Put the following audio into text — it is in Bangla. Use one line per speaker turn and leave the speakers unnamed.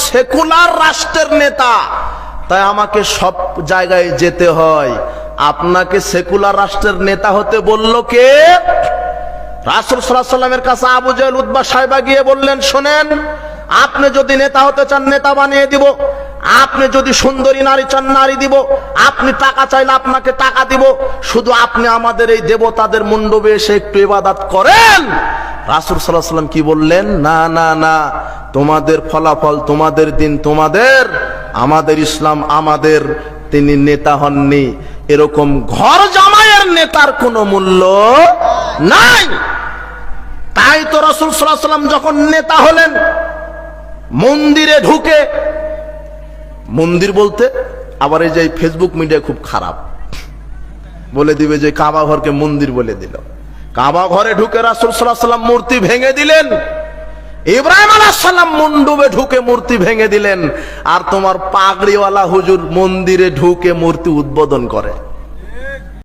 সেকুলার রাষ্ট্রের নেতা, তাই আমাকে সব জায়গায় যেতে হয়। আপনাকে সেকুলার রাষ্ট্রের নেতা হতে বলল কে? রাসূল সাল্লাল্লাহু আলাইহি ওয়াসাল্লামের কাছে আবু জাহেল উতবা সাইবা গিয়ে বললেন, শোনেন, আপনি যদি নেতা হতে চান নেতা বানিয়ে দিব, আপনি যদি সুন্দরী নারী চান নারী দিব, আপনি টাকা চাইলে আপনাকে টাকা দিব, শুধু আপনি আমাদের এই দেবতাদের মণ্ডপে এসে একটু ইবাদত করেন। রাসূল সাল্লাল্লাহু আলাইহি ওয়াসাল্লাম কি বললেন? না না না, তোমাদের ফলাফল, তোমাদের দিন তোমাদের, আমাদের ইসলাম আমাদের। তিনি নেতা হননি। এরকম ঘর জামাইয়ের নেতার কোনো মূল্য নাই। তাই তো রাসূল সাল্লাল্লাহু আলাইহি ওয়াসাল্লাম যখন নেতা হলেন, মন্দিরে ঢুকে, মন্দির বলতে আবার এই যে ফেসবুক মিডিয়া খুব খারাপ, বলে দিবে যে কাবা ঘরকে মন্দির বলে দিল। কাবা ঘরে ঢুকে রাসূল সাল্লাল্লাহু আলাইহি ওয়াসাল্লাম মূর্তি ভেঙে দিলেন, ইব্রাহিম আলাইহিস সালাম মণ্ডপে ঢুকে মূর্তি ভেঙে দিলেন, আর তোমার পাগড়িওয়ালা হুজুর মন্দিরে ঢুকে মূর্তি উদ্বোধন করে।